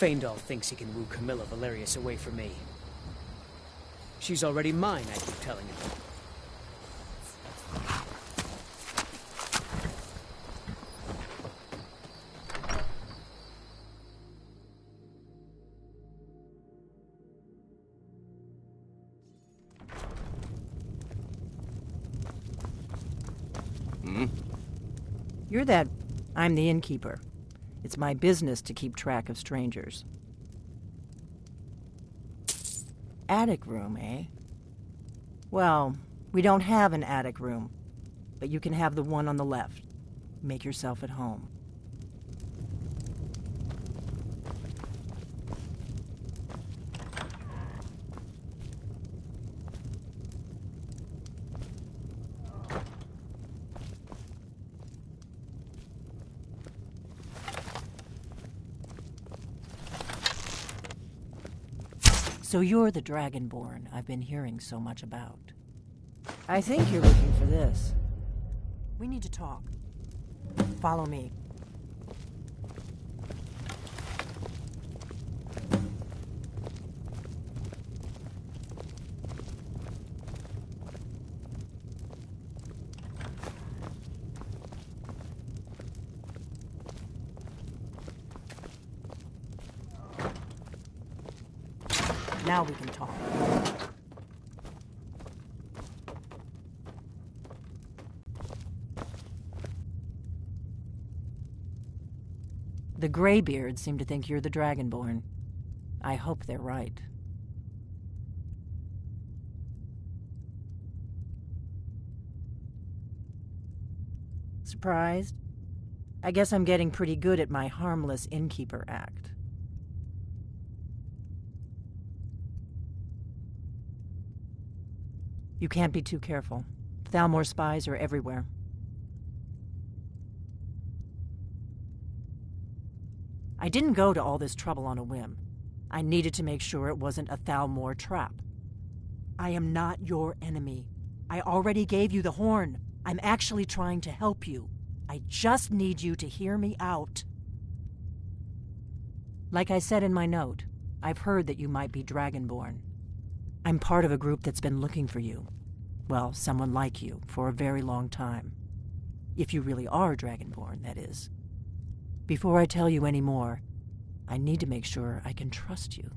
Faendal thinks he can woo Camilla Valerius away from me. She's already mine, I keep telling him. You're that... I'm the innkeeper. It's my business to keep track of strangers. Attic room, eh? Well, we don't have an attic room, but you can have the one on the left. Make yourself at home. So you're the Dragonborn I've been hearing so much about. I think you're looking for this. We need to talk. Follow me. Now we can talk. The Greybeards seem to think you're the Dragonborn. I hope they're right. Surprised? I guess I'm getting pretty good at my harmless innkeeper act. You can't be too careful. Thalmor spies are everywhere. I didn't go to all this trouble on a whim. I needed to make sure it wasn't a Thalmor trap. I am not your enemy. I already gave you the horn. I'm actually trying to help you. I just need you to hear me out. Like I said in my note, I've heard that you might be Dragonborn. I'm part of a group that's been looking for you. Well, someone like you, for a very long time. If you really are Dragonborn, that is. Before I tell you any more, I need to make sure I can trust you.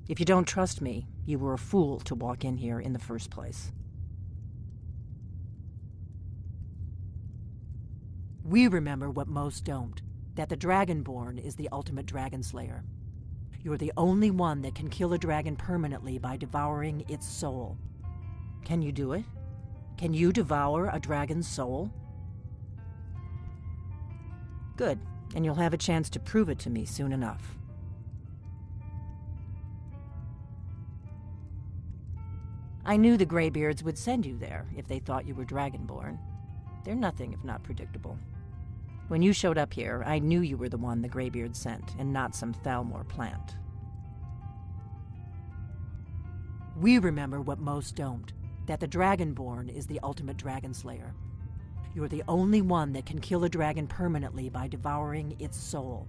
If you don't trust me, you were a fool to walk in here in the first place. We remember what most don't, that the Dragonborn is the ultimate dragon slayer. You're the only one that can kill a dragon permanently by devouring its soul. Can you do it? Can you devour a dragon's soul? Good, and you'll have a chance to prove it to me soon enough. I knew the Greybeards would send you there if they thought you were Dragonborn. They're nothing if not predictable. When you showed up here, I knew you were the one the Greybeards sent, and not some Thalmor plant. We remember what most don't, that the Dragonborn is the ultimate dragon slayer. You're the only one that can kill a dragon permanently by devouring its soul.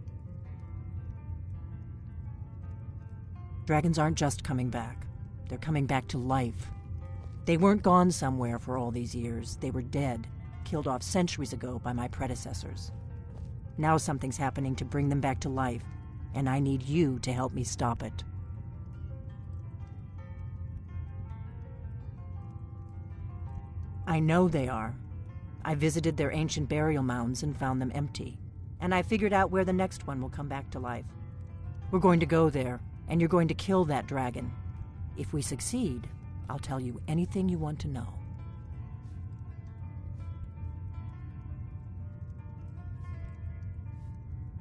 Dragons aren't just coming back. They're coming back to life. They weren't gone somewhere for all these years. They were dead, killed off centuries ago by my predecessors. Now something's happening to bring them back to life, and I need you to help me stop it. I know they are. I visited their ancient burial mounds and found them empty, and I figured out where the next one will come back to life. We're going to go there, and you're going to kill that dragon. If we succeed, I'll tell you anything you want to know.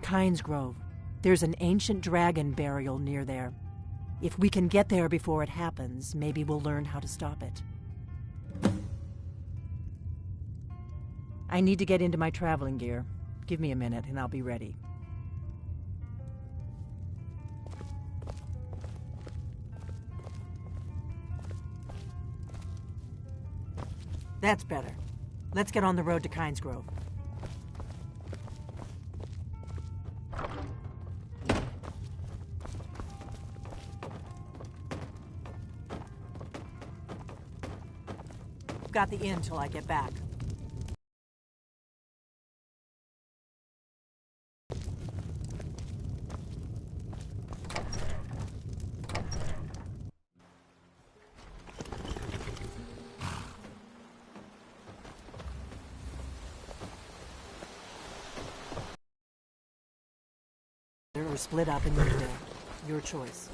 Kynes Grove. There's an ancient dragon burial near there. If we can get there before it happens, maybe we'll learn how to stop it. I need to get into my traveling gear. Give me a minute and I'll be ready. That's better. Let's get on the road to Kynes Grove. I've got the inn till I get back. Or split up in the middle. Your choice.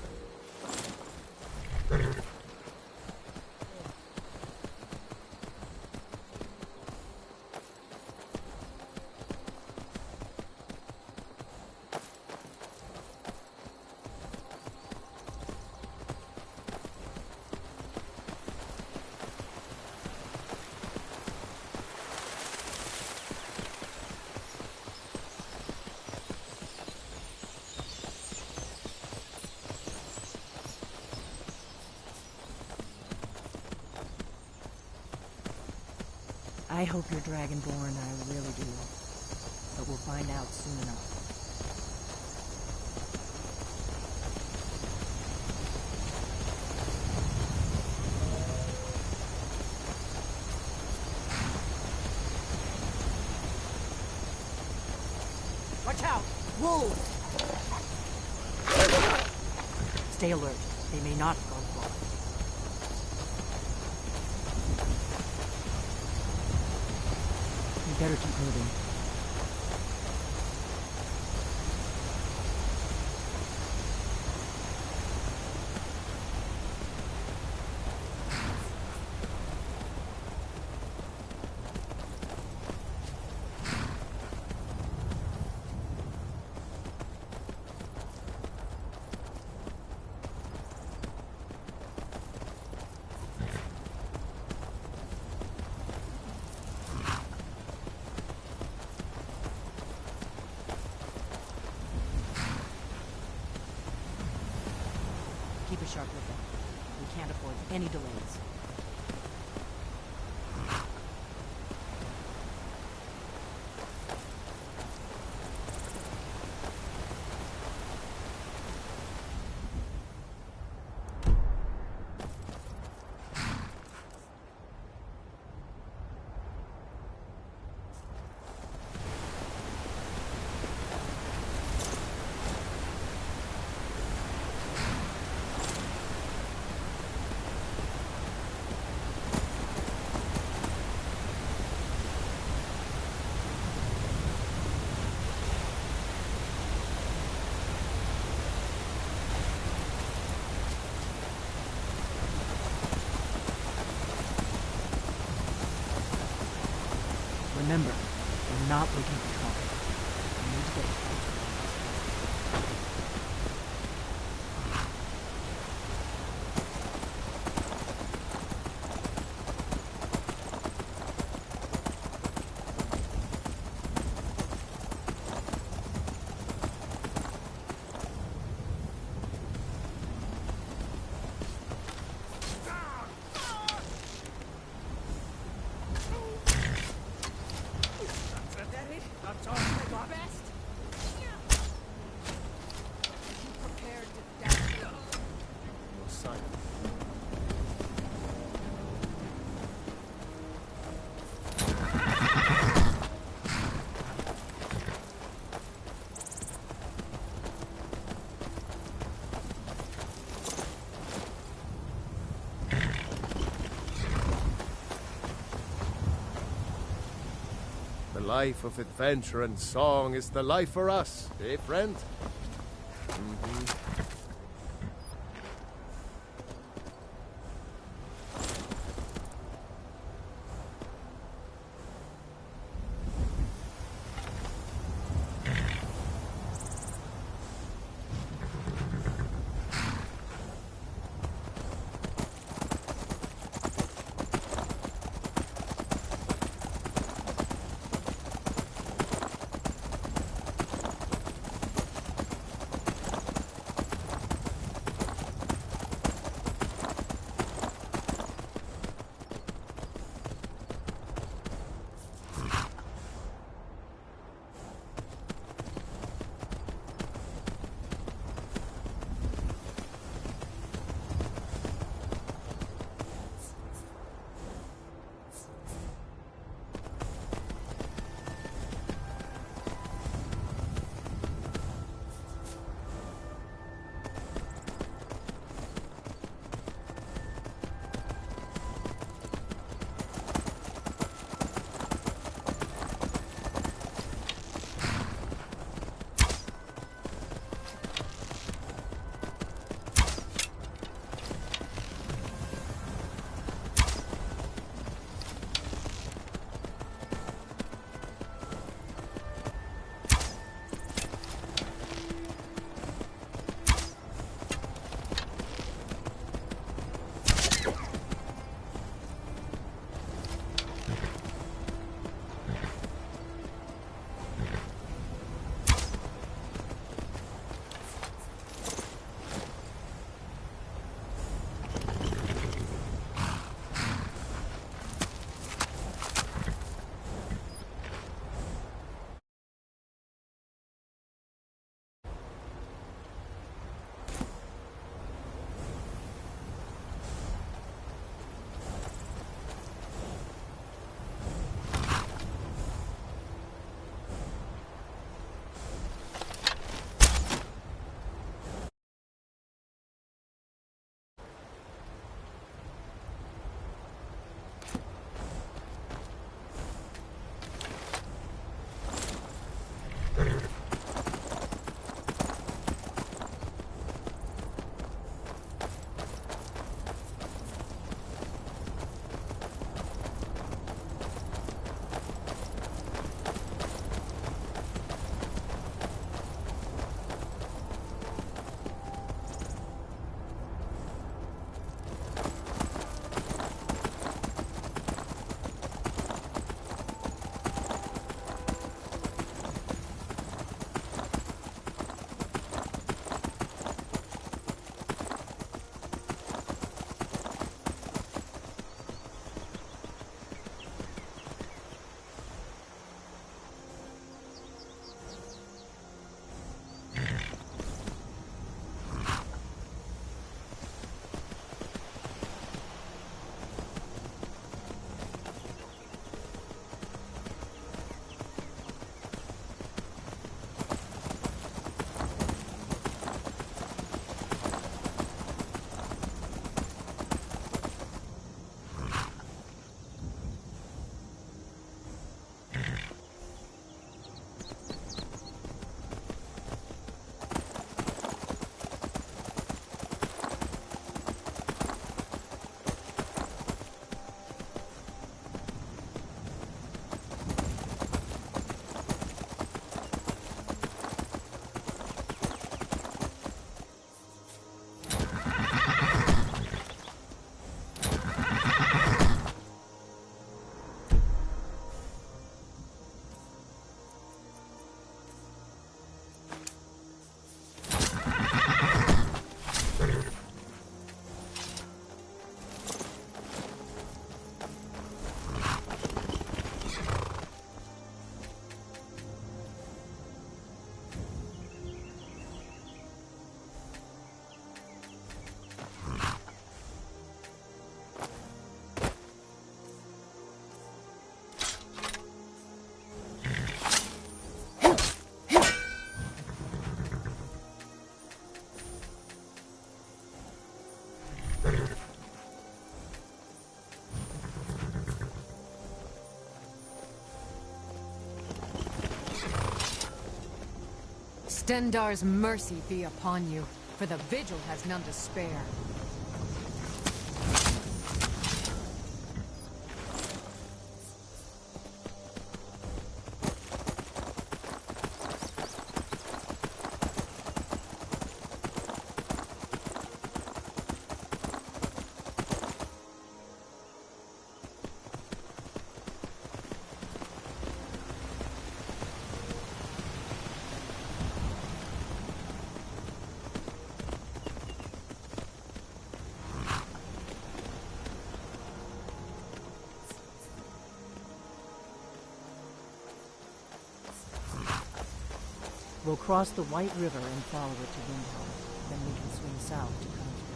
I hope you're Dragonborn, I really do. But we'll find out soon enough. Watch out! Wolves! Stay alert. They may not have gone far. You better keep moving. Keep a sharp lookout. We can't afford any delays. Remember, we're not looking for trouble. We need to get The life of adventure and song is the life for us, eh, friend? Stendarr's mercy be upon you, for the Vigil has none to spare. We'll cross the White River and follow it to Windhelm. Then we can swing south to Country.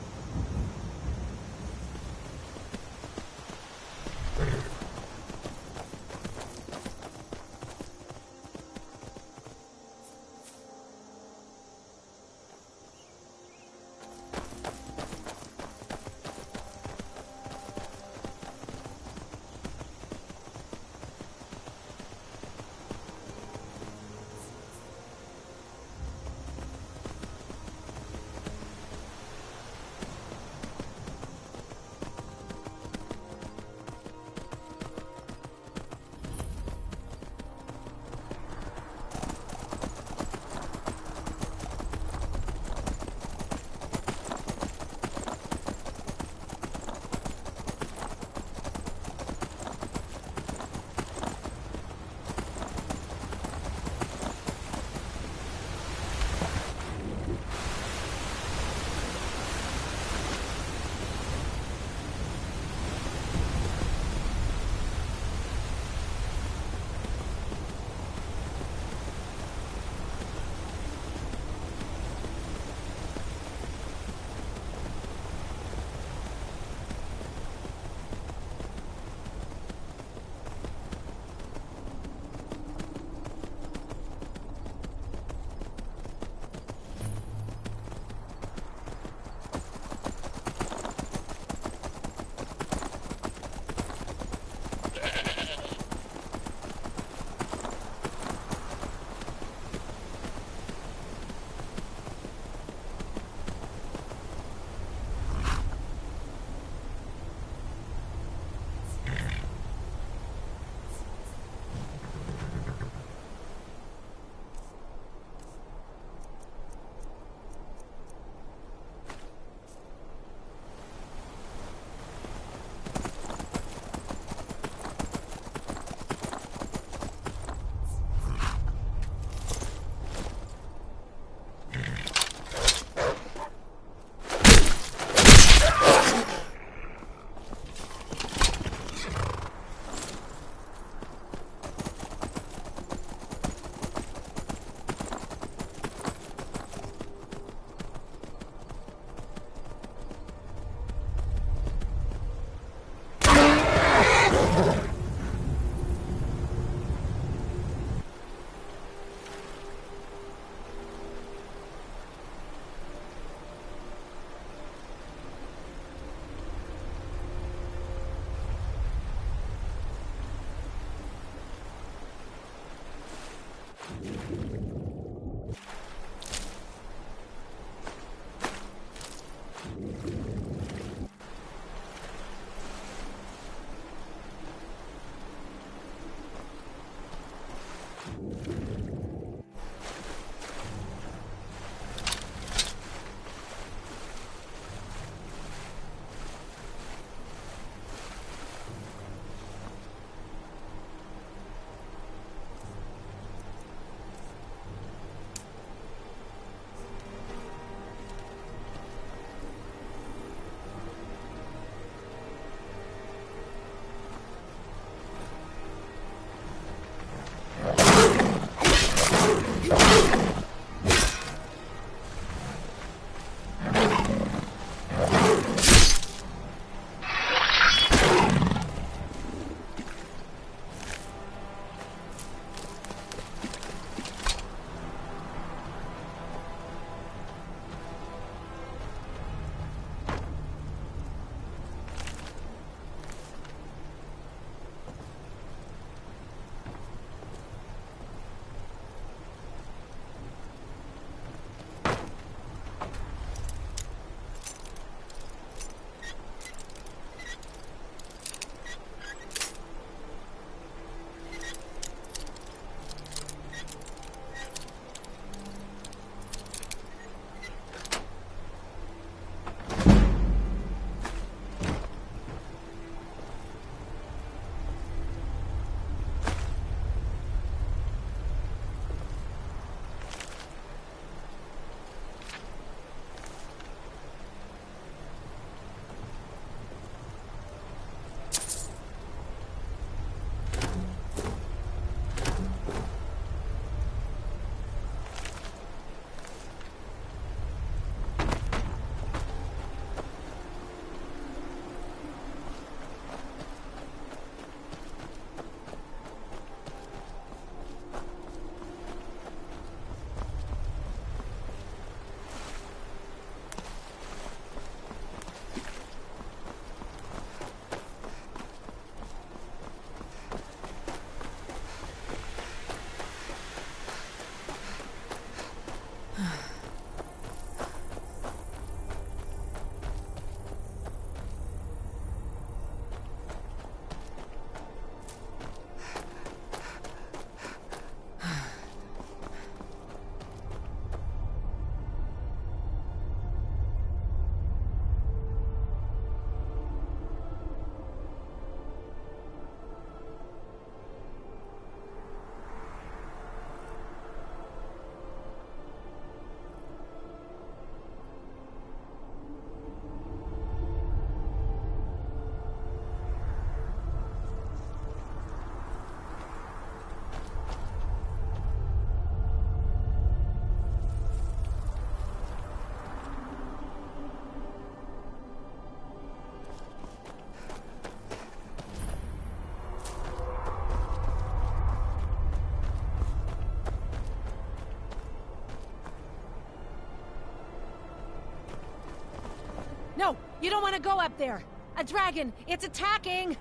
You don't want to go up there! A dragon! It's attacking!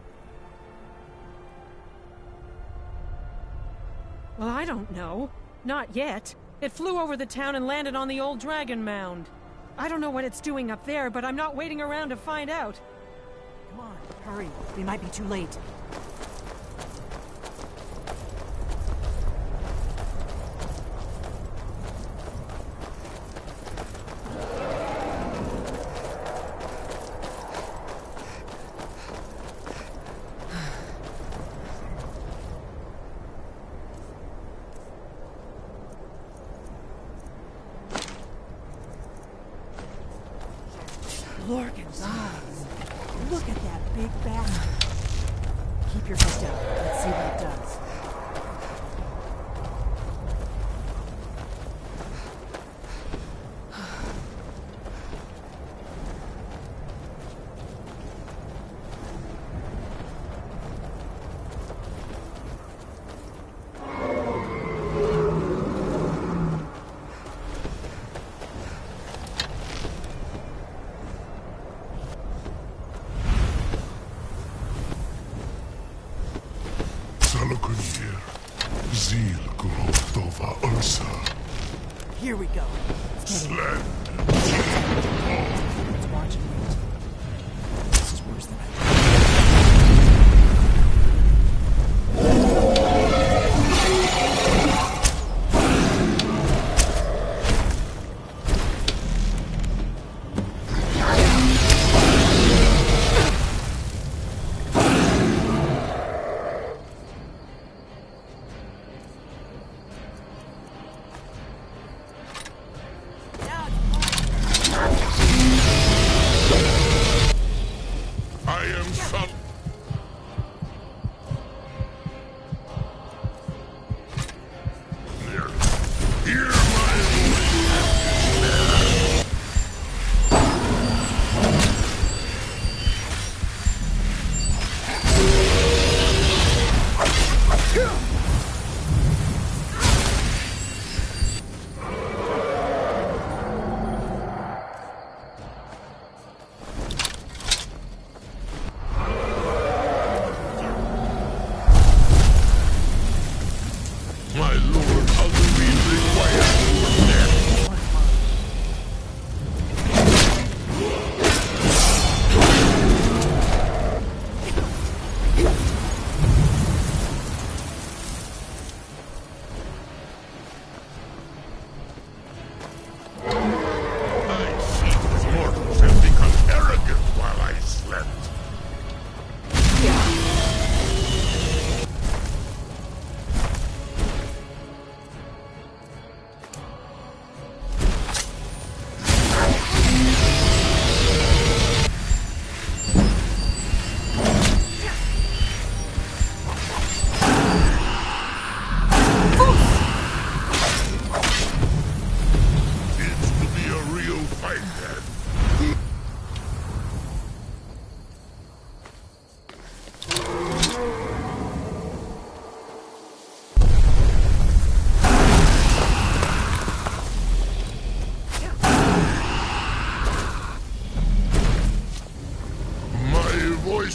Well, I don't know. Not yet. It flew over the town and landed on the old dragon mound. I don't know what it's doing up there, but I'm not waiting around to find out. Come on, hurry. We might be too late. Lorcan's eyes. Look at that big bastard. Keep your head down. Let's see what it does. Here we go. It's watching me. This is worse than I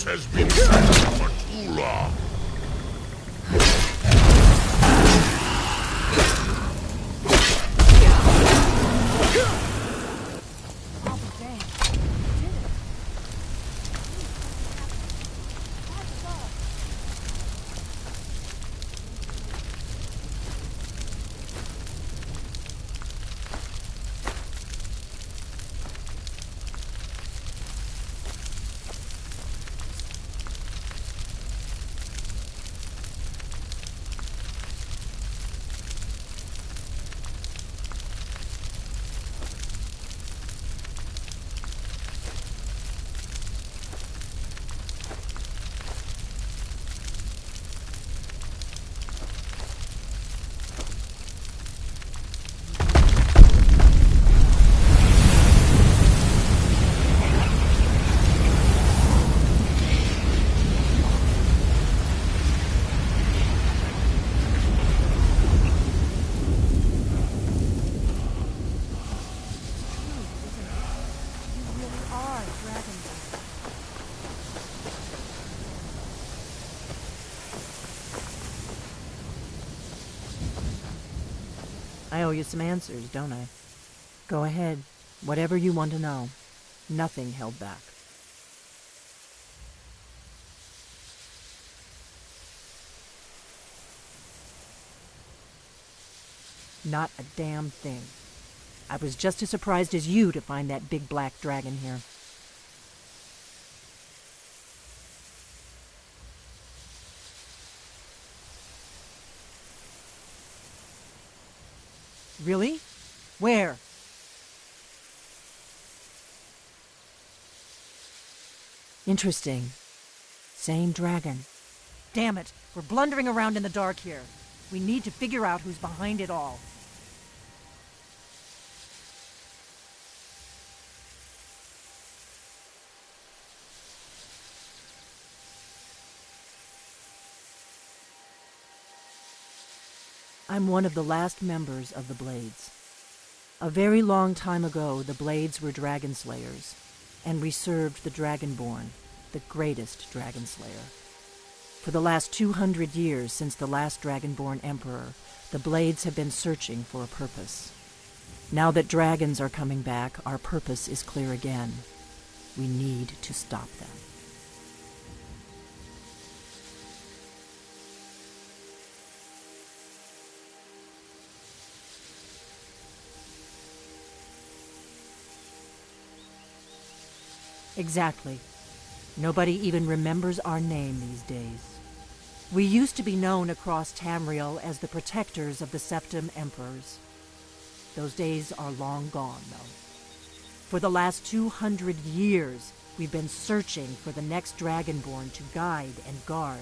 has been silent for too long. I owe you some answers, don't I? Go ahead. Whatever you want to know. Nothing held back. Not a damn thing. I was just as surprised as you to find that big black dragon here. Really? Where? Interesting. Same dragon. Damn it, we're blundering around in the dark here. We need to figure out who's behind it all. I'm one of the last members of the Blades. A very long time ago, the Blades were dragon slayers, and we served the Dragonborn, the greatest dragon slayer. For the last 200 years since the last Dragonborn Emperor, the Blades have been searching for a purpose. Now that dragons are coming back, our purpose is clear again. We need to stop them. Exactly. Nobody even remembers our name these days. We used to be known across Tamriel as the protectors of the Septim Emperors. Those days are long gone, though. For the last 200 years, we've been searching for the next Dragonborn to guide and guard,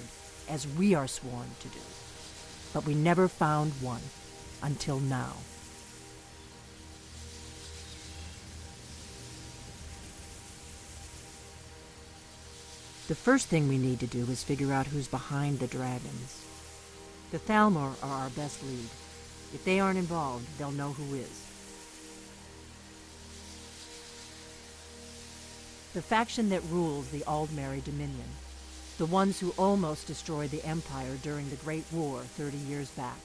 as we are sworn to do. But we never found one, until now. The first thing we need to do is figure out who's behind the dragons. The Thalmor are our best lead. If they aren't involved, they'll know who is. The faction that rules the Aldmeri Dominion. The ones who almost destroyed the Empire during the Great War 30 years back.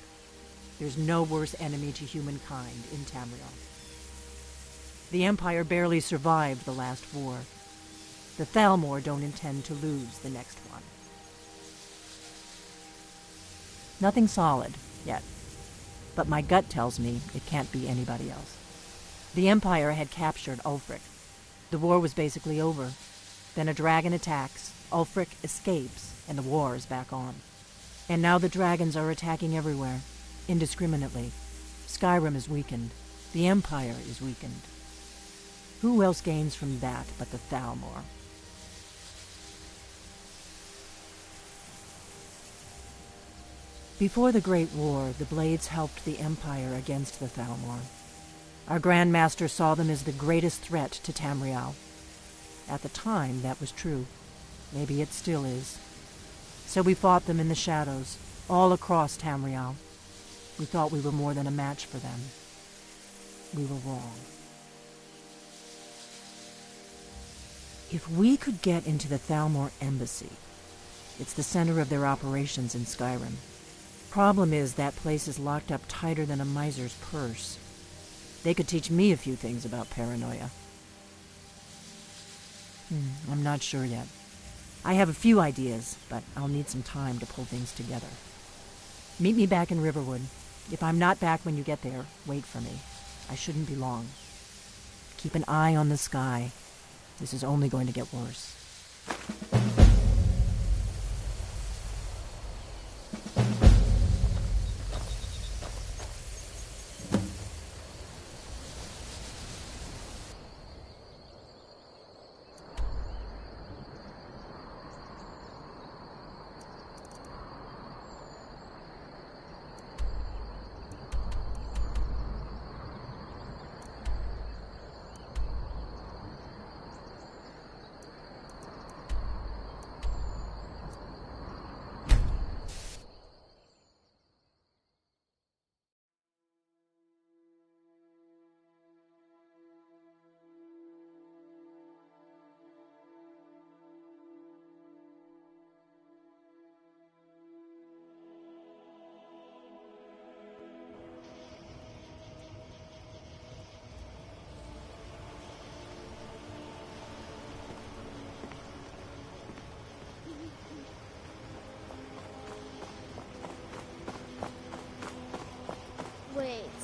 There's no worse enemy to humankind in Tamriel. The Empire barely survived the last war. The Thalmor don't intend to lose the next one. Nothing solid, yet. But my gut tells me it can't be anybody else. The Empire had captured Ulfric. The war was basically over. Then a dragon attacks, Ulfric escapes, and the war is back on. And now the dragons are attacking everywhere, indiscriminately. Skyrim is weakened. The Empire is weakened. Who else gains from that but the Thalmor? Before the Great War, the Blades helped the Empire against the Thalmor. Our Grand Master saw them as the greatest threat to Tamriel. At the time, that was true. Maybe it still is. So we fought them in the shadows, all across Tamriel. We thought we were more than a match for them. We were wrong. If we could get into the Thalmor embassy, it's the center of their operations in Skyrim. Problem is, that place is locked up tighter than a miser's purse. They could teach me a few things about paranoia. I'm not sure yet. I have a few ideas, but I'll need some time to pull things together. Meet me back in Riverwood. If I'm not back when you get there, wait for me. I shouldn't be long. Keep an eye on the sky. This is only going to get worse.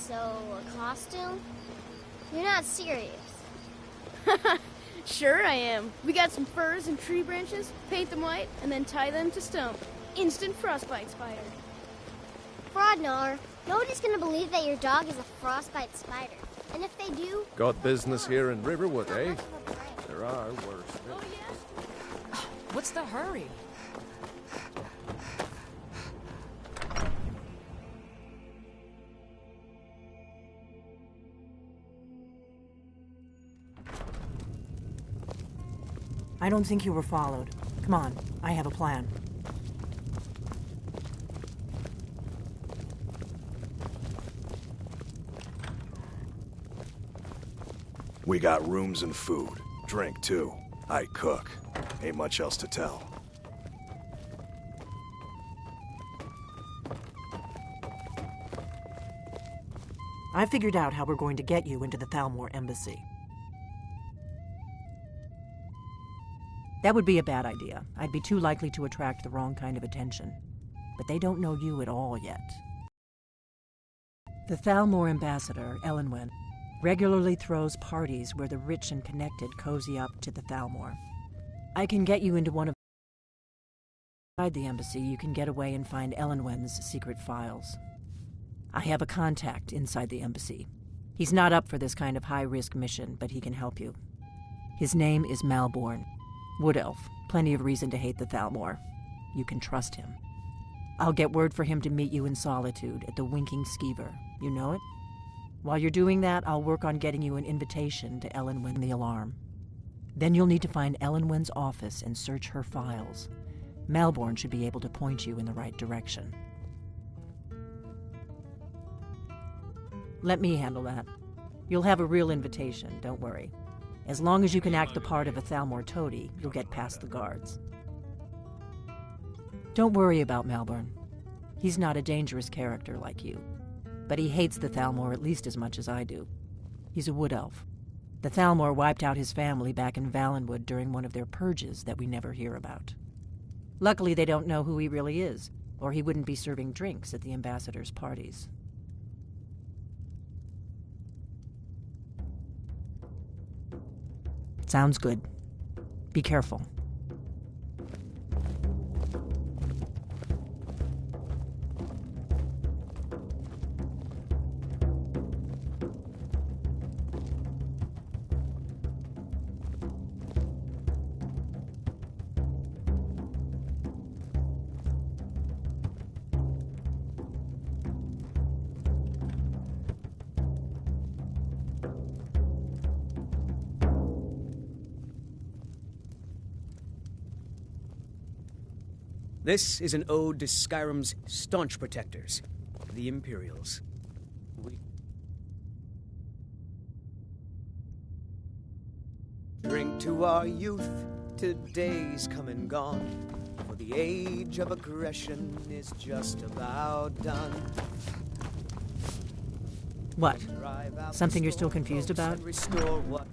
So, a costume? You're not serious. Sure I am. We got some furs and tree branches, paint them white, and then tie them to stump. Instant frostbite spider. Frodnar, nobody's gonna believe that your dog is a frostbite spider. And if they do... Got business here in Riverwood, eh? There are worse. Oh, yeah? What's the hurry? I don't think you were followed. Come on, I have a plan. We got rooms and food. Drink, too. I cook. Ain't much else to tell. I figured out how we're going to get you into the Thalmor embassy. That would be a bad idea. I'd be too likely to attract the wrong kind of attention. But they don't know you at all yet. The Thalmor ambassador, Elenwen, regularly throws parties where the rich and connected cozy up to the Thalmor. I can get you into one of... Inside the embassy, you can get away and find Elenwen's secret files. I have a contact inside the embassy. He's not up for this kind of high-risk mission, but he can help you. His name is Malborn. Wood Elf. Plenty of reason to hate the Thalmor. You can trust him. I'll get word for him to meet you in Solitude at the Winking Skeever. You know it? While you're doing that, I'll work on getting you an invitation to Elenwen the Alarm. Then you'll need to find Elenwen's office and search her files. Malborn should be able to point you in the right direction. Let me handle that. You'll have a real invitation, don't worry. As long as you can act the part of a Thalmor toady, you'll get past the guards. Don't worry about Malborn. He's not a dangerous character like you. But he hates the Thalmor at least as much as I do. He's a wood elf. The Thalmor wiped out his family back in Valenwood during one of their purges that we never hear about. Luckily, they don't know who he really is, or he wouldn't be serving drinks at the ambassador's parties. Sounds good. Be careful. This is an ode to Skyrim's staunch protectors, the Imperials. We drink to our youth, today's come and gone, for the age of aggression is just about done. What? Something you're still confused about? Restore what?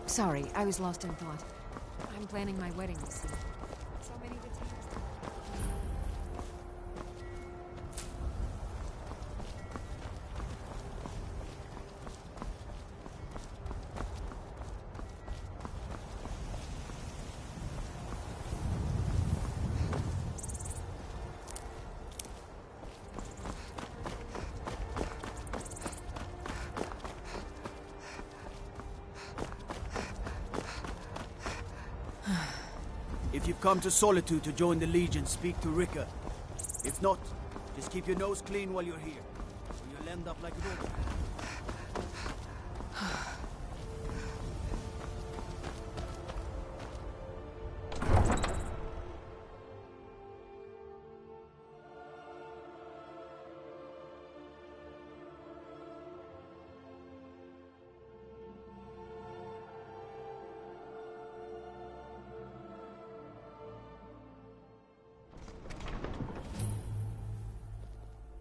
Sorry, I was lost in thought. I'm planning my wedding this year. So many details. If you've come to Solitude to join the Legion, speak to Rika. If not, just keep your nose clean while you're here, or you'll end up like Roger.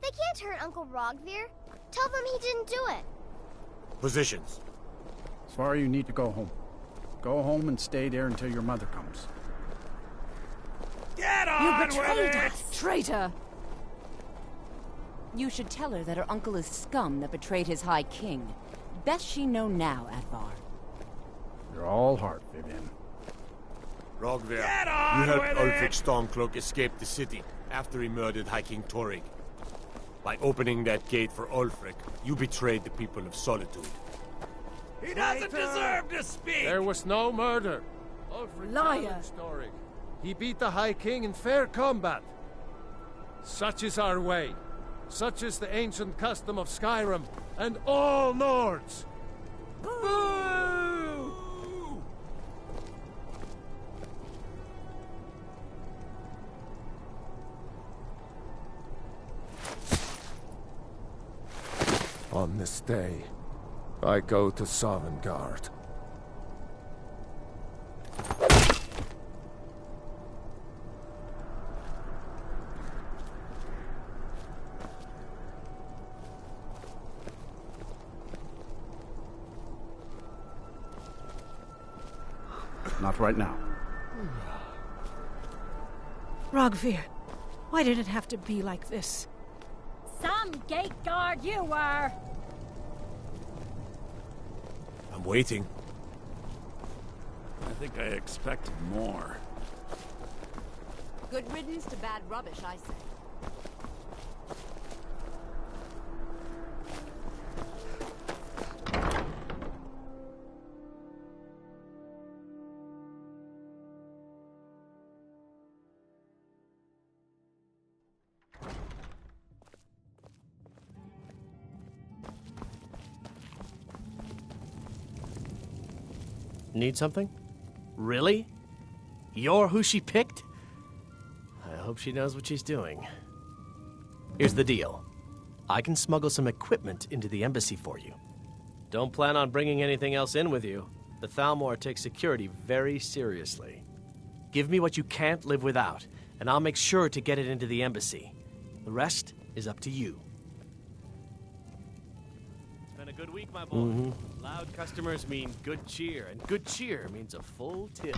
They can't hurt Uncle Rogvir. Tell them he didn't do it. Positions. Svar, you need to go home. Go home and stay there until your mother comes. Get on You betrayed with it! us, traitor! You should tell her that her uncle is scum that betrayed his High King. Best she know now, Advar. You're all heart, Vivian. Rogvir, you helped Ulfric Stormcloak escape the city after he murdered High King Torrig. By opening that gate for Ulfric, you betrayed the people of Solitude. He doesn't deserve to speak! There was no murder. Ulfric Liar! Story. He beat the High King in fair combat. Such is our way. Such is the ancient custom of Skyrim and all Nords. Boo! On this day, I go to Sovngarde. Not right now. Rogvir, why did it have to be like this? Some gate guard you were! I'm waiting. I think I expected more. Good riddance to bad rubbish, I say. Need something? Really? You're who she picked? I hope she knows what she's doing. Here's the deal. I can smuggle some equipment into the embassy for you. Don't plan on bringing anything else in with you. The Thalmor takes security very seriously. Give me what you can't live without, and I'll make sure to get it into the embassy. The rest is up to you. It's been a good week, my boy. Loud customers mean good cheer, and good cheer means a full tip.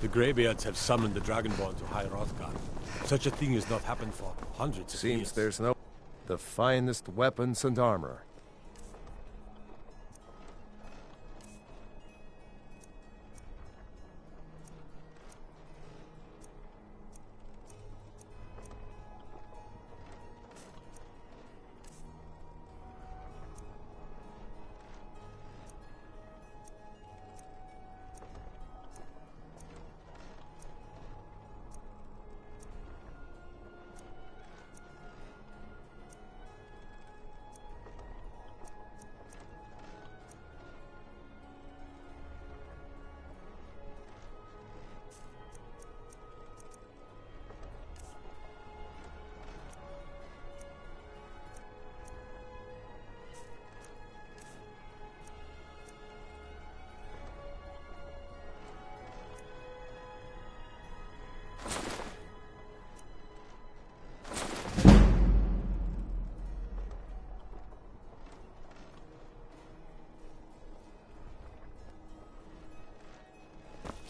The Greybeards have summoned the Dragonborn to High Hrothgar. Such a thing has not happened for hundreds of years. Seems there's no... the finest weapons and armor.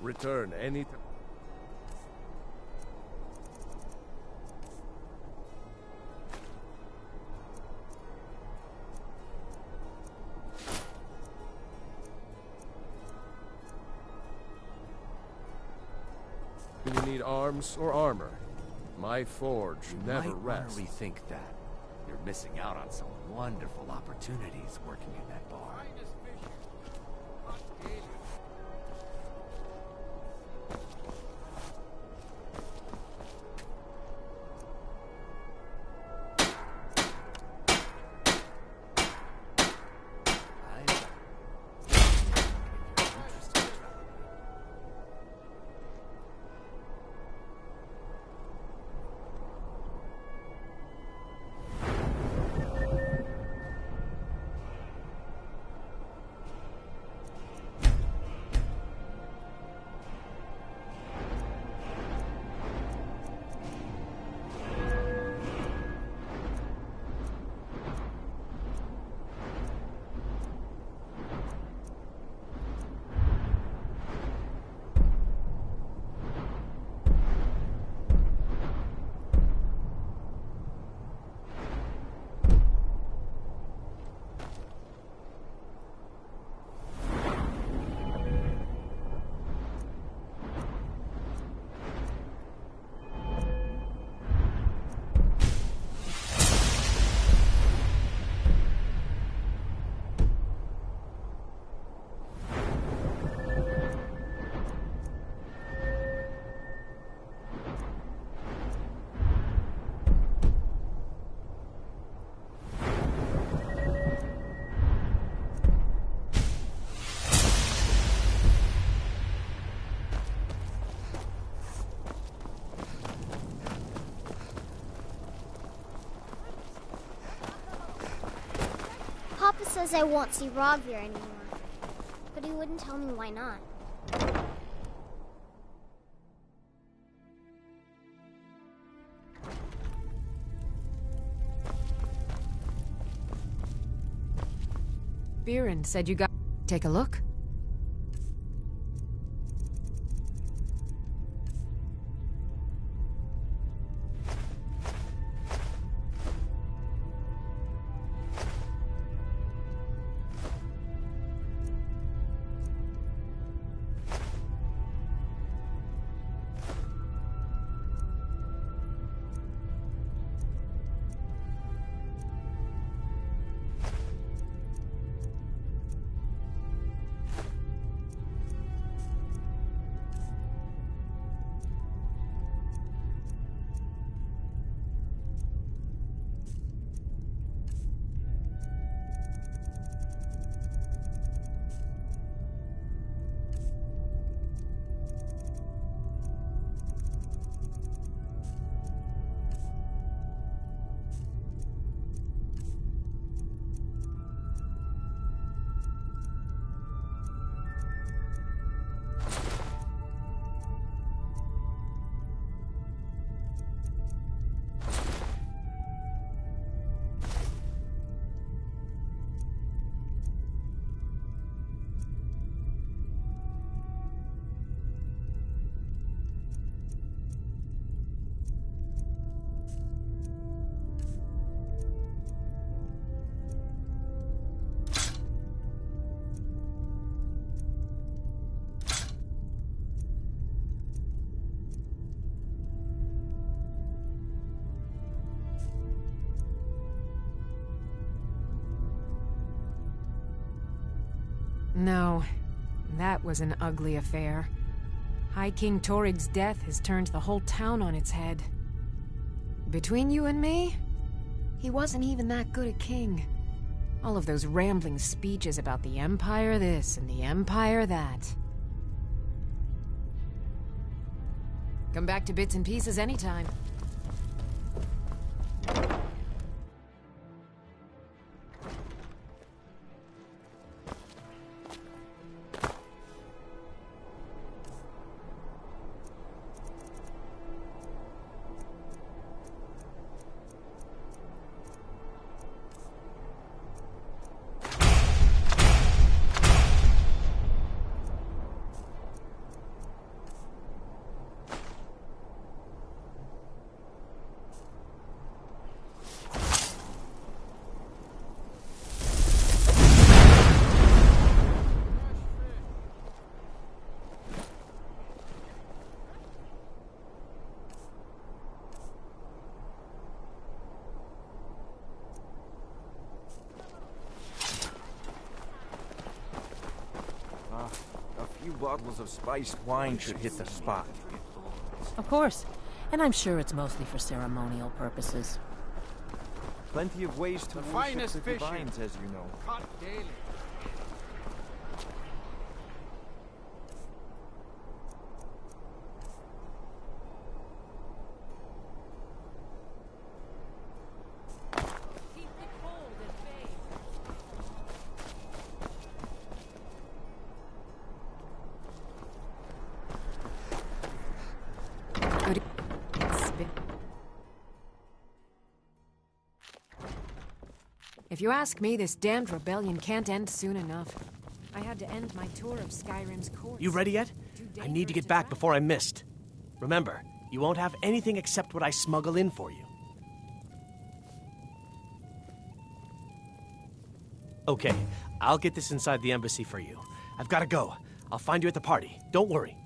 Return any time. Do you need arms or armor? My forge never rests. You might want to rethink that. You're missing out on some wonderful opportunities working in that bar. Papa says I won't see Rogvir anymore, but he wouldn't tell me why not. Biren said you got... Take a look. No, that was an ugly affair. High King Torig's death has turned the whole town on its head. Between you and me, he wasn't even that good a king. All of those rambling speeches about the Empire this and the Empire that. Come back to bits and pieces anytime. A few bottles of spiced wine should hit the spot. Of course. And I'm sure it's mostly for ceremonial purposes. Plenty of ways to worship finest the fishing. divines, as you know. Caught daily. If you ask me, this damned rebellion can't end soon enough. I had to end my tour of Skyrim's courts. You ready yet? I need to get back before I'm missed. Remember, you won't have anything except what I smuggle in for you. Okay, I'll get this inside the embassy for you. I've got to go. I'll find you at the party. Don't worry.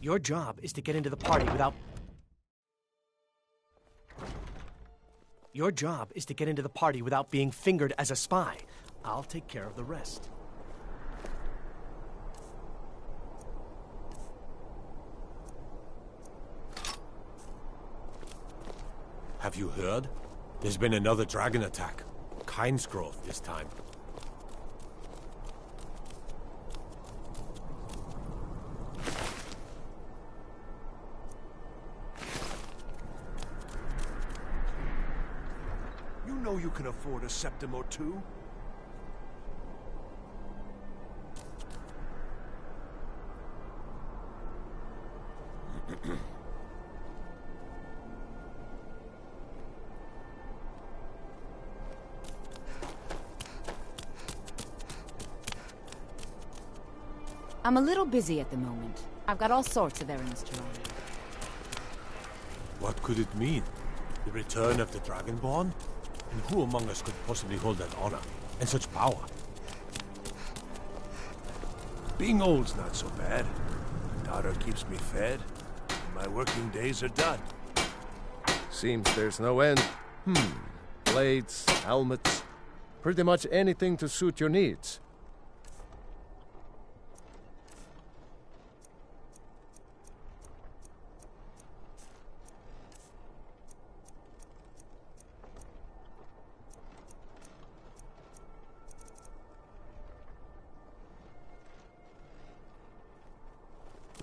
Your job is to get into the party without... Your job is to get into the party without being fingered as a spy. I'll take care of the rest. Have you heard? There's been another dragon attack. Kynesgrove this time. You know you can afford a septim or two. I'm a little busy at the moment. I've got all sorts of errands to run. What could it mean? The return of the Dragonborn? And who among us could possibly hold that honor and such power? Being old's not so bad. My daughter keeps me fed, and my working days are done. Seems there's no end. Blades, helmets, pretty much anything to suit your needs.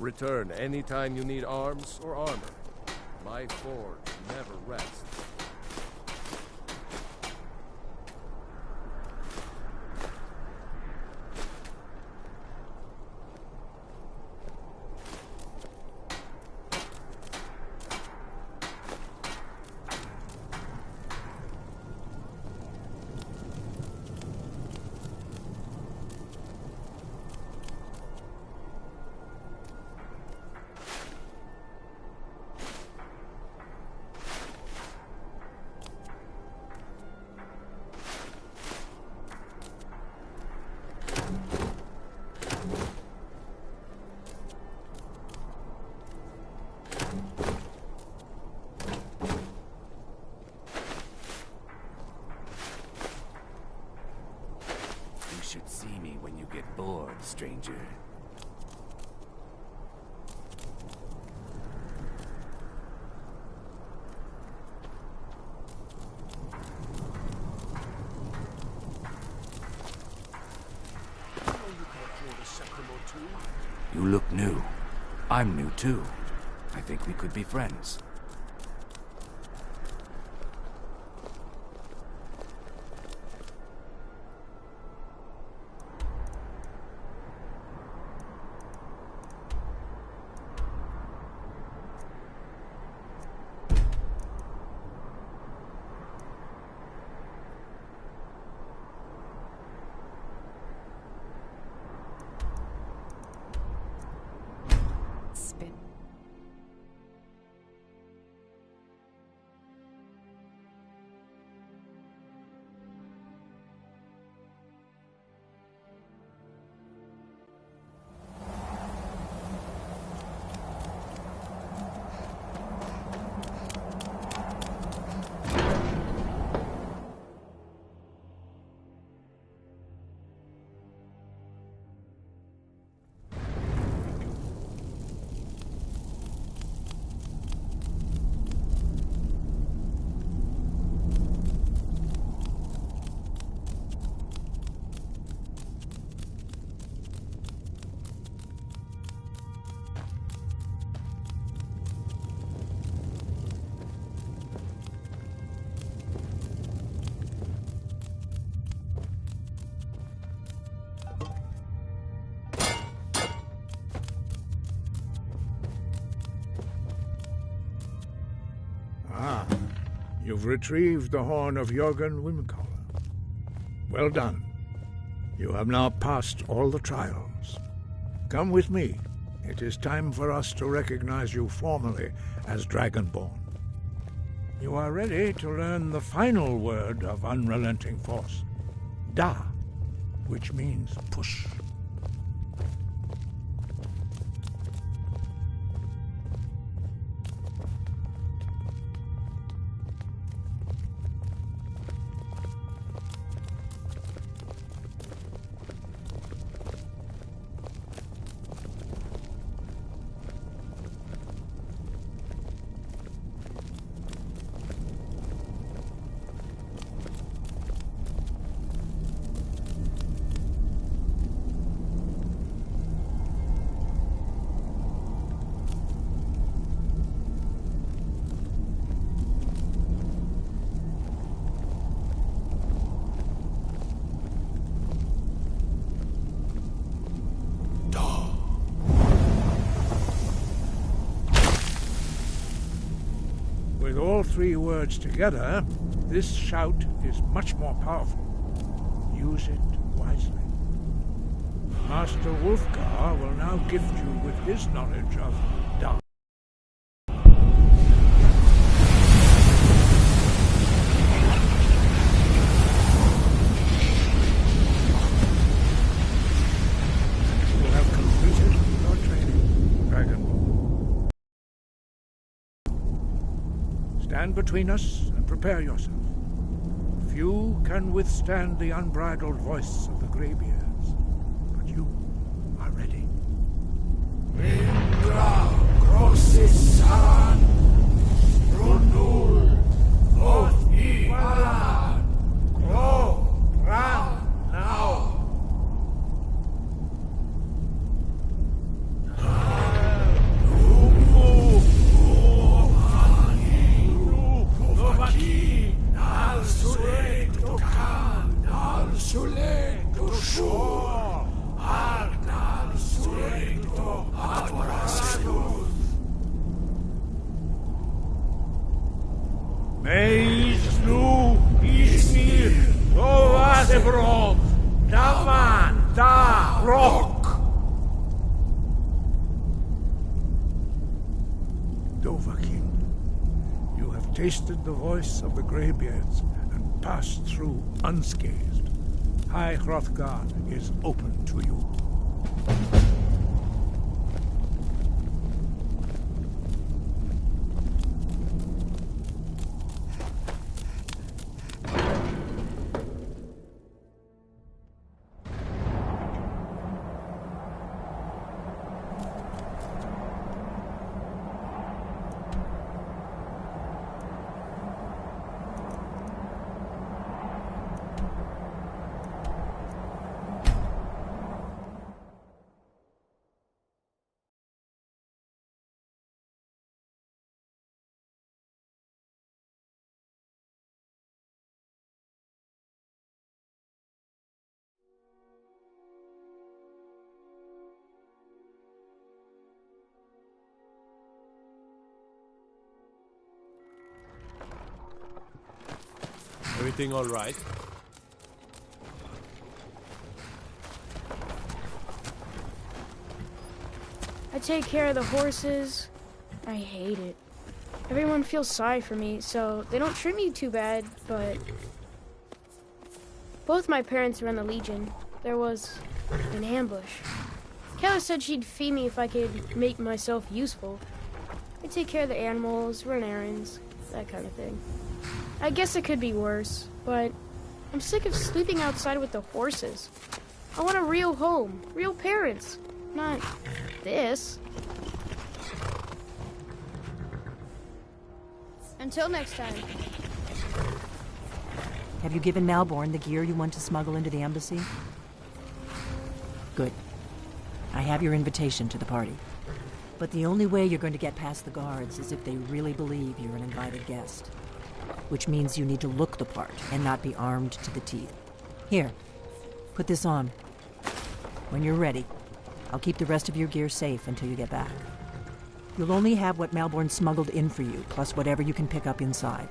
Return anytime you need arms or armor. My forge never rests. You should see me when you get bored, stranger. You look new. I'm new too. I think we could be friends. Spin. You've retrieved the horn of Jörgen Wimkoller. Well done. You have now passed all the trials. Come with me. It is time for us to recognize you formally as Dragonborn. You are ready to learn the final word of unrelenting force, Da, which means push. With all three words together, this shout is much more powerful. Use it wisely. Master Wulfgar will now gift you with his knowledge of Da. You have completed your training, Dragonborn. Stand between us and prepare yourself. Few can withstand the unbridled voice of the Greybeards, but you are ready. Indra Grosissan Brunul Oth Ibalan Gro Ran Now Novaki Nal Sulek Dokan Nal Sulek Doshur Arnal Sulek Do Atwarasud Meisnu Ismir Dovasebro Daman Da Rock Dovahkiin, you have tasted the voice of the Greybeards and passed through unscathed. High Hrothgar is open to you. Everything all right? I take care of the horses. I hate it. Everyone feels sorry for me, so they don't treat me too bad, but... Both my parents were in the Legion. There was an ambush. Kayla said she'd feed me if I could make myself useful. I take care of the animals, run errands, that kind of thing. I guess it could be worse, but I'm sick of sleeping outside with the horses. I want a real home, real parents, not this. Until next time. Have you given Malborn the gear you want to smuggle into the embassy? Good. I have your invitation to the party. But the only way you're going to get past the guards is if they really believe you're an invited guest. Which means you need to look the part and not be armed to the teeth. Here, put this on. When you're ready, I'll keep the rest of your gear safe until you get back. You'll only have what Malborn smuggled in for you, plus whatever you can pick up inside.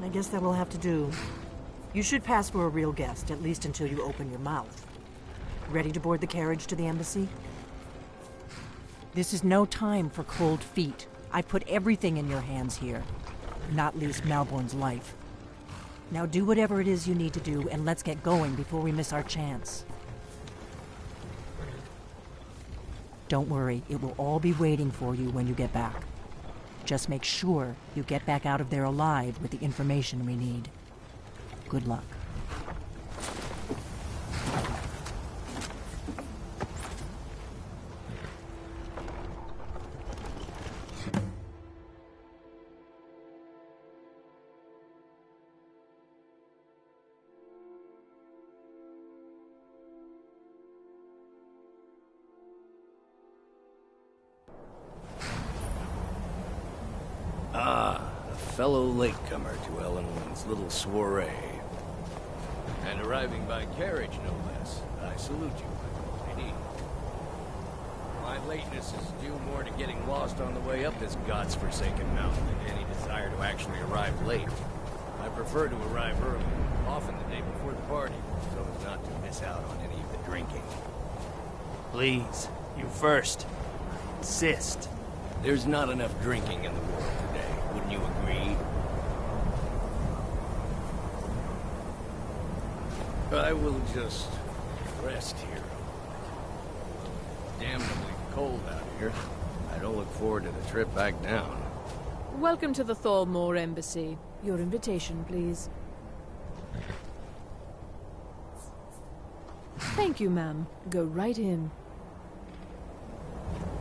I guess that will have to do. You should pass for a real guest, at least until you open your mouth. Ready to board the carriage to the embassy? This is no time for cold feet. I've put everything in your hands here, not least Malborn's life. Now do whatever it is you need to do, and let's get going before we miss our chance. Don't worry, it will all be waiting for you when you get back. Just make sure you get back out of there alive with the information we need. Good luck. A fellow latecomer to Ellenwood's little soiree. And arriving by carriage, no less. I salute you, my lady. My lateness is due more to getting lost on the way up this god's-forsaken mountain than any desire to actually arrive late. I prefer to arrive early, often the day before the party, so as not to miss out on any of the drinking. Please, you first. I insist. There's not enough drinking in the world today, wouldn't you agree? I will just rest here. Damnably cold out here. I don't look forward to the trip back down. Welcome to the Thalmor Embassy. Your invitation, please. Thank you, ma'am. Go right in.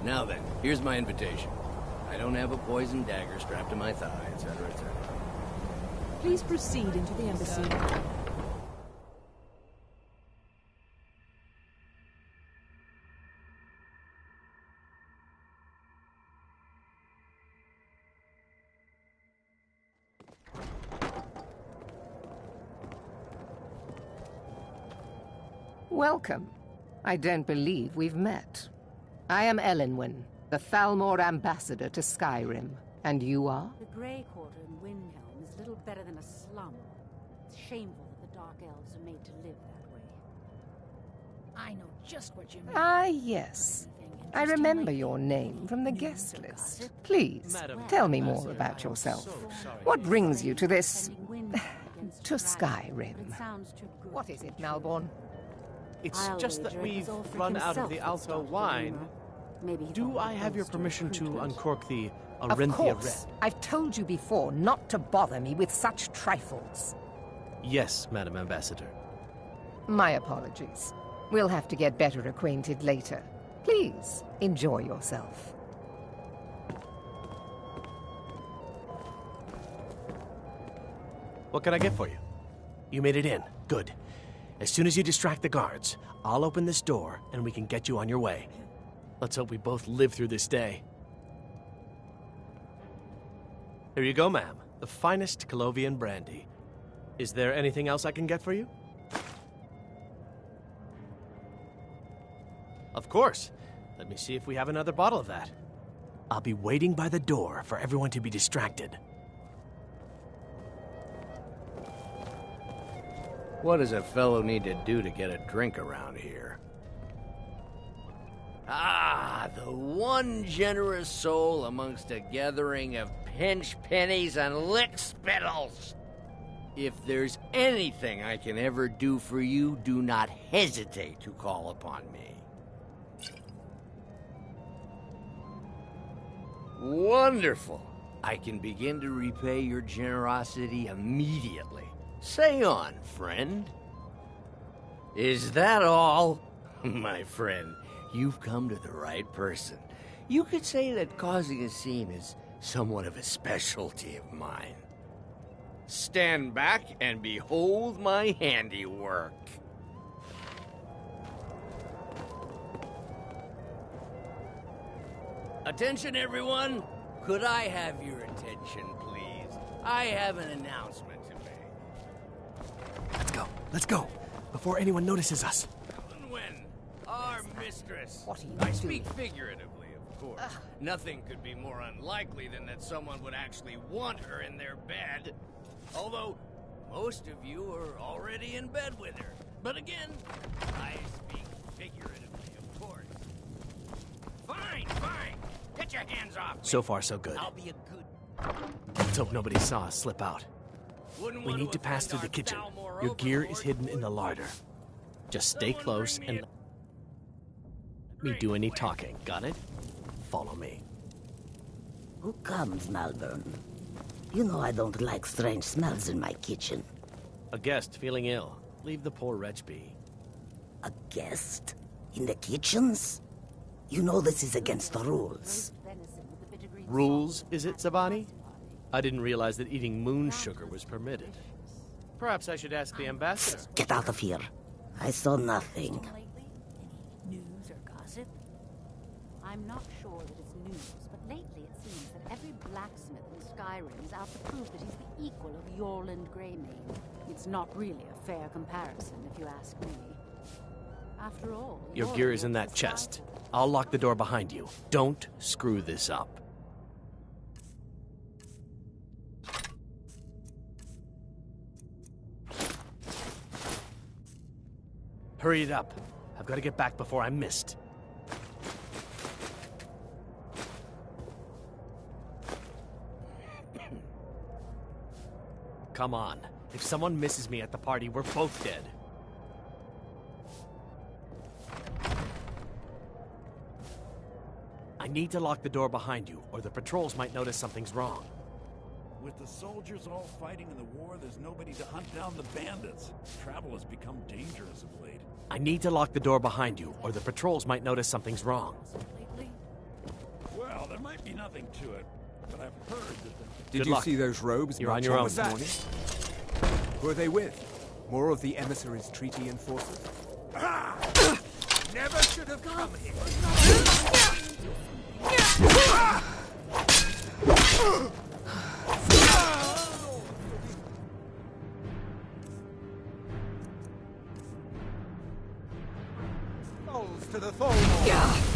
Now then, here's my invitation. I don't have a poisoned dagger strapped to my thigh, etc., etc. Please proceed into the embassy. Welcome. I don't believe we've met. I am Elenwen, the Thalmor ambassador to Skyrim. And you are? The Grey Quarter in Windhelm is little better than a slum. It's shameful that the Dark Elves are made to live that way. I know just what you mean. Ah, yes. I remember your name from the guest list. Please, tell me more about yourself. What brings you to this... to Skyrim? What is it, Malborn? It's just that we've run out of the Alto wine. Do I have your permission to uncork the Arinthia Of course. Red? I've told you before not to bother me with such trifles. Yes, Madam Ambassador. My apologies. We'll have to get better acquainted later. Please, enjoy yourself. What can I get for you? You made it in. Good. As soon as you distract the guards, I'll open this door and we can get you on your way. Let's hope we both live through this day. Here you go, ma'am. The finest Colovian brandy. Is there anything else I can get for you? Of course. Let me see if we have another bottle of that. I'll be waiting by the door for everyone to be distracted. What does a fellow need to do to get a drink around here? Ah, the one generous soul amongst a gathering of pinch pennies and lick spittles. If there's anything I can ever do for you, do not hesitate to call upon me. Wonderful. I can begin to repay your generosity immediately. Say on, friend. Is that all? My friend, you've come to the right person. You could say that causing a scene is somewhat of a specialty of mine. Stand back and behold my handiwork. Attention, everyone. Could I have your attention, please? I have an announcement to make. Let's go, before anyone notices us. When our mistress... What are you I speak figuratively, of course. Nothing could be more unlikely than that someone would actually want her in their bed. Although, most of you are already in bed with her. But again, I speak figuratively, of course. Fine. Get your hands off me. So far, so good. I'll be a good... Let's hope nobody saw us slip out. We need to pass through the kitchen. Your gear is hidden in the larder. Just stay close and let me do any talking. Got it? Follow me. Who comes, Malvern? You know I don't like strange smells in my kitchen. A guest feeling ill. Leave the poor wretch be. A guest? In the kitchens? You know this is against the rules. Rules, is it, Zabani? I didn't realize that eating moon sugar was permitted. Perhaps I should ask the ambassador. Get out of here. I saw nothing. News or gossip? I'm not sure that it's news, but lately it seems that every blacksmith in Skyrim is out to prove that he's the equal of Yorland Greymane. It's not really a fair comparison, if you ask me. After all, Your gear is in that chest. I'll lock the door behind you. Don't screw this up. Hurry it up. I've got to get back before I'm missed. Come on. If someone misses me at the party, we're both dead. I need to lock the door behind you, or the patrols might notice something's wrong. With the soldiers all fighting in the war, there's nobody to hunt down the bandits. Travel has become dangerous of late. I need to lock the door behind you, or the patrols might notice something's wrong. Well, there might be nothing to it, but I've heard that Did you see those robes You're on your own. this morning? Who are they with? More of the emissaries' treaty enforcers? Never should have come here. Souls to the Tholmor.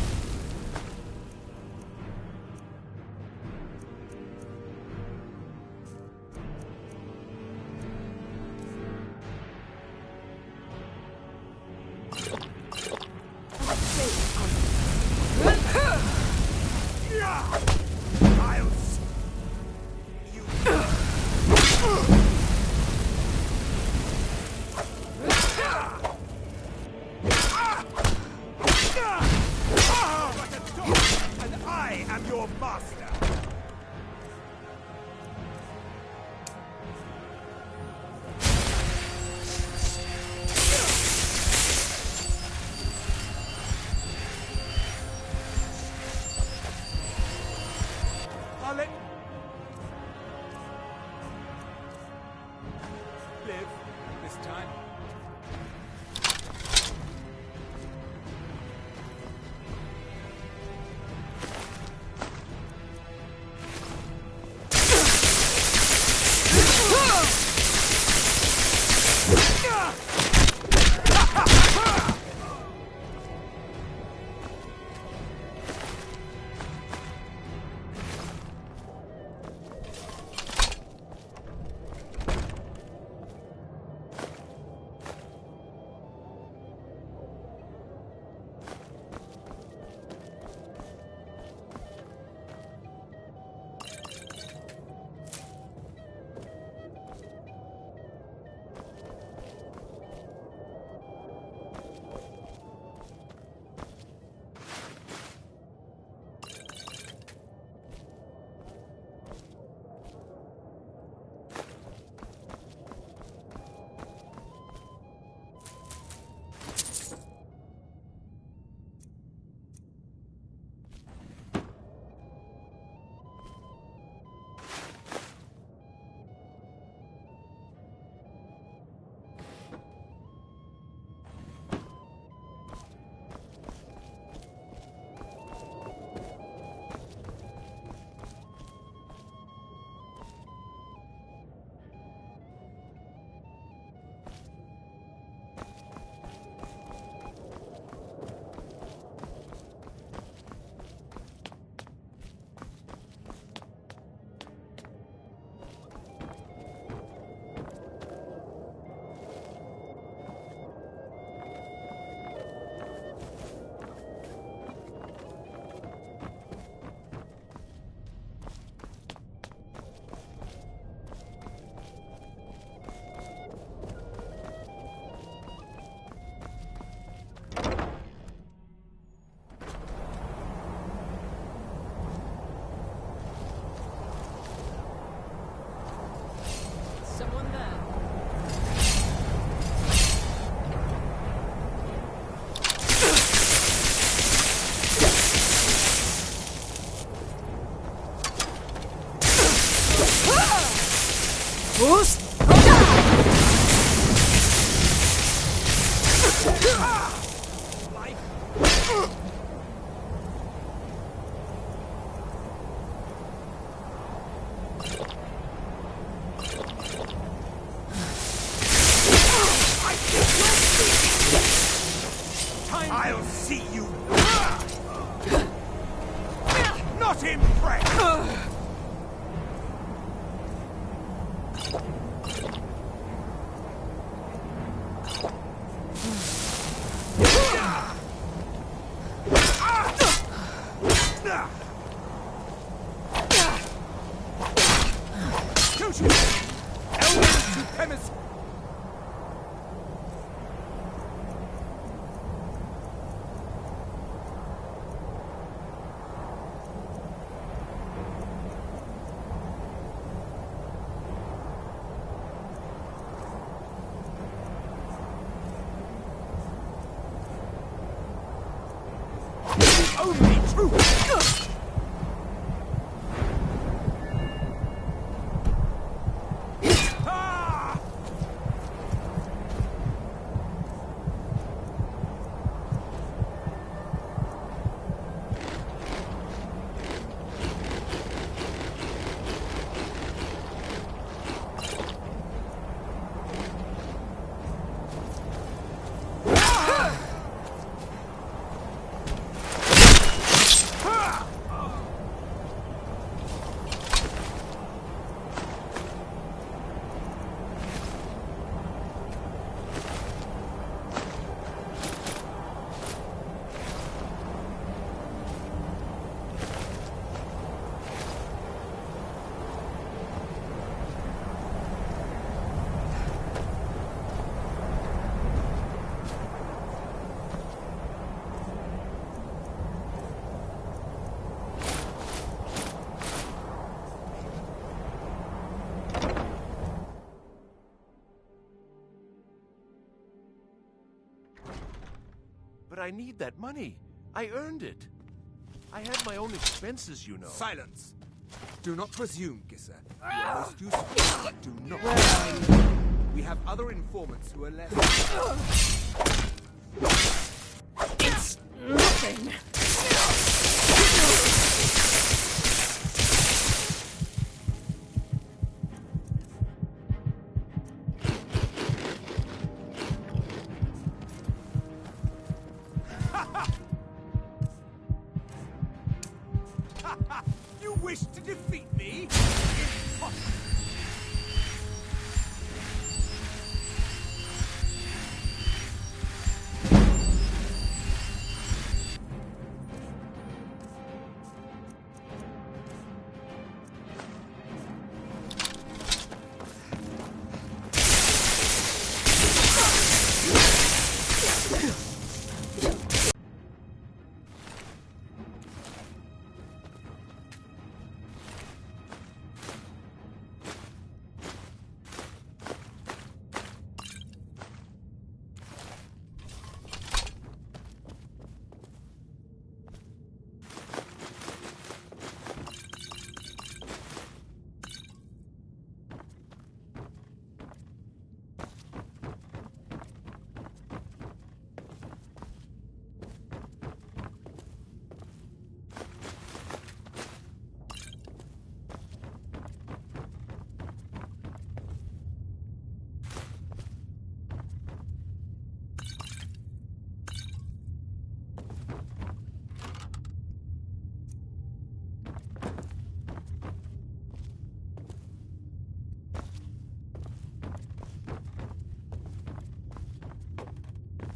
I'll see you. Not impressed. Only truth! But I need that money. I earned it. I had my own expenses, you know. Silence! Do not presume, Gisser. You are most useful, but do not. We have other informants who are less. It's nothing. You wish to defeat me? Impossible.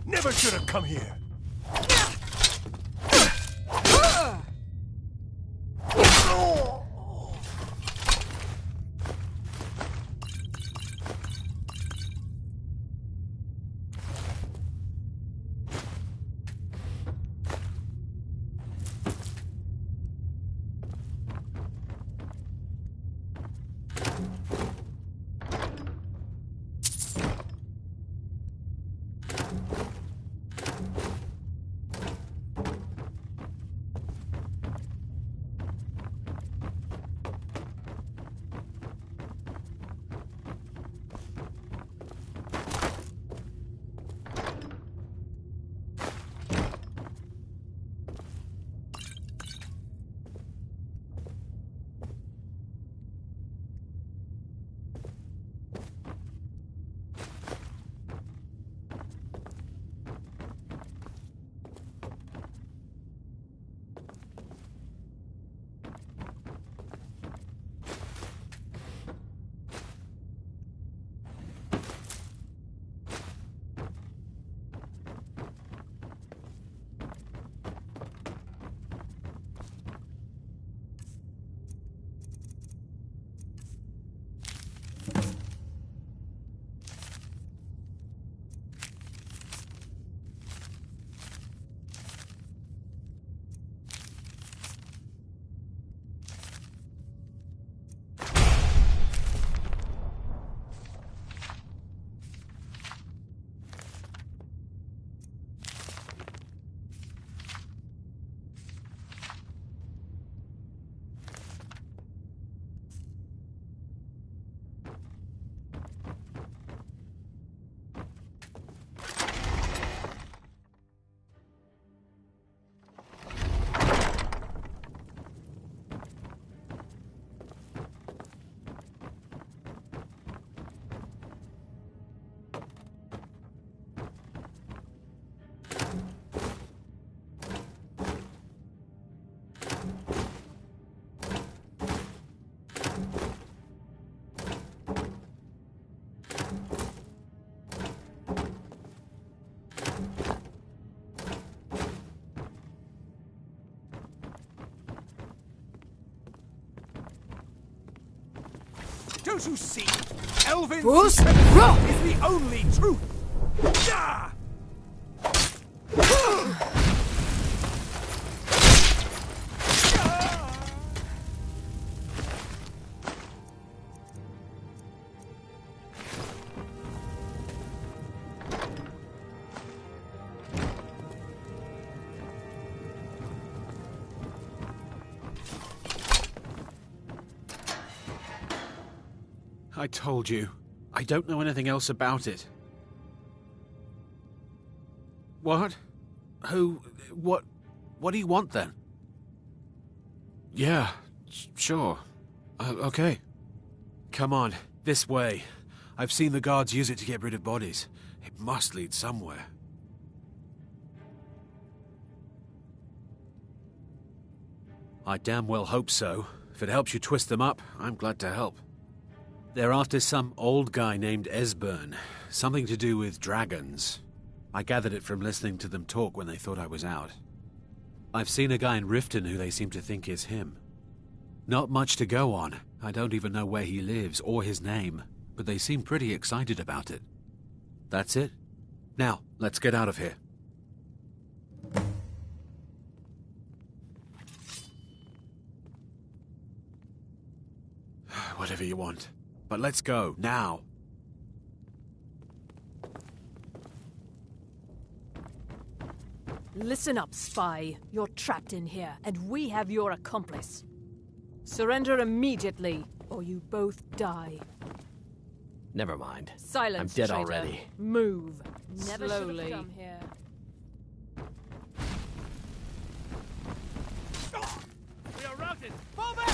Never should have come here. Don't you see? Elvin Bruce, supremacy is the only truth. Yeah! I told you. I don't know anything else about it. What? Who? What do you want then? Yeah, sure. Okay. Come on, this way. I've seen the guards use it to get rid of bodies. It must lead somewhere. I damn well hope so. If it helps you twist them up, I'm glad to help. They're after some old guy named Esbern. Something to do with dragons. I gathered it from listening to them talk when they thought I was out. I've seen a guy in Riften who they seem to think is him. Not much to go on. I don't even know where he lives or his name, but they seem pretty excited about it. That's it. Now, let's get out of here. Whatever you want. But let's go, now. Listen up, spy. You're trapped in here, and we have your accomplice. Surrender immediately, or you both die. Never mind. Silence, I'm dead traitor. already. Move. Never slowly. should've come here. We are routed! Fall back!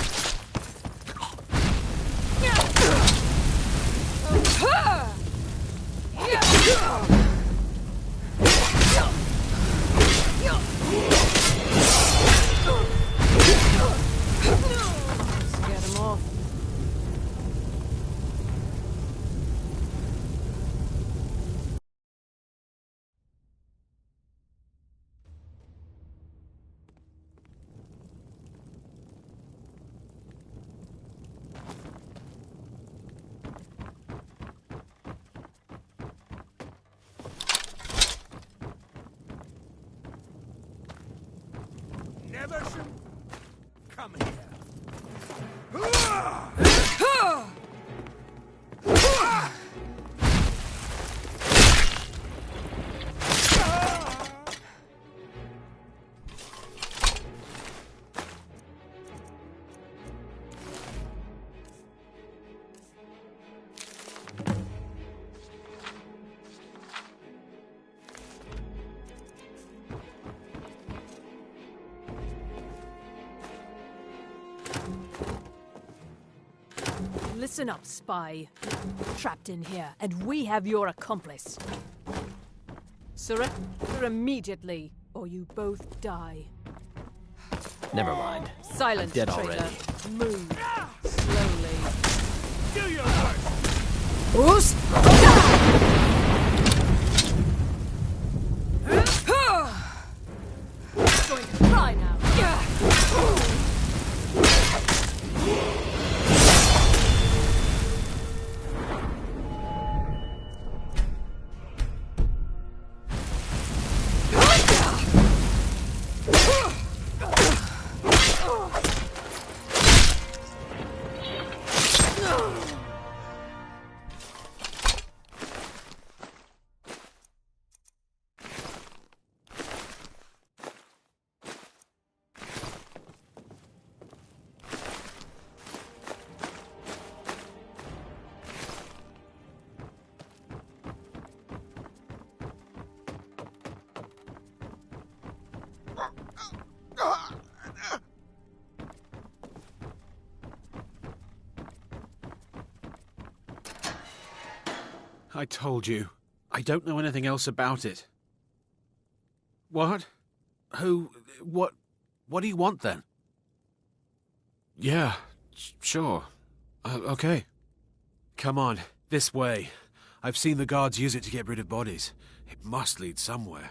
Get him off. Never should come here. Listen up, spy. You're trapped in here, and we have your accomplice. Surrender immediately, or you both die. Never mind. Silence, I'm dead traitor. already. Move. Slowly. Do your work! Bruce! Going to cry now. I told you. I don't know anything else about it. What? Who? What do you want then? Yeah, sure. Okay. Come on, this way. I've seen the guards use it to get rid of bodies. It must lead somewhere.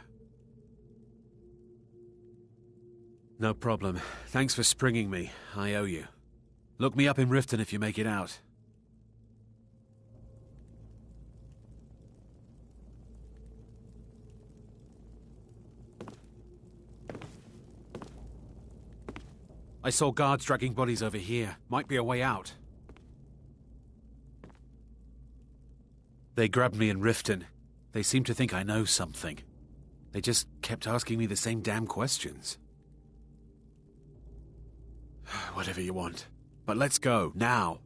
No problem. Thanks for springing me. I owe you. Look me up in Riften if you make it out. I saw guards dragging bodies over here. Might be a way out. They grabbed me in Riften. They seem to think I know something. They just kept asking me the same damn questions. Whatever you want. But let's go, now.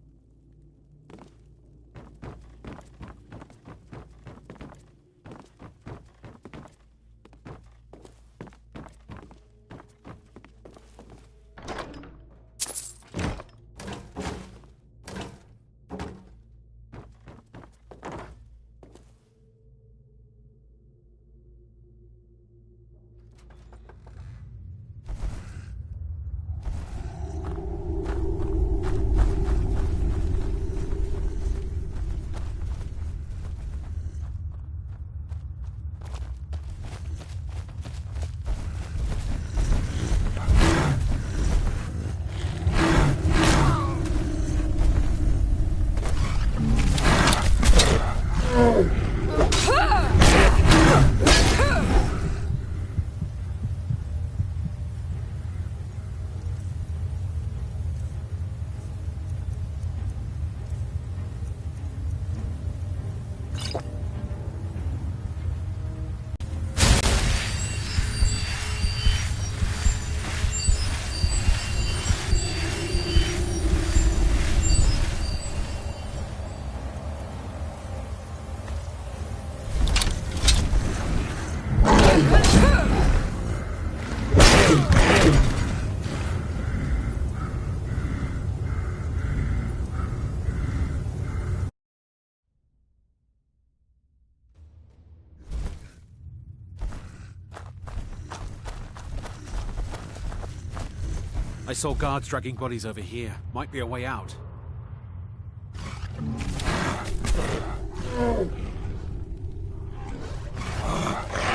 I saw guards dragging bodies over here. Might be a way out.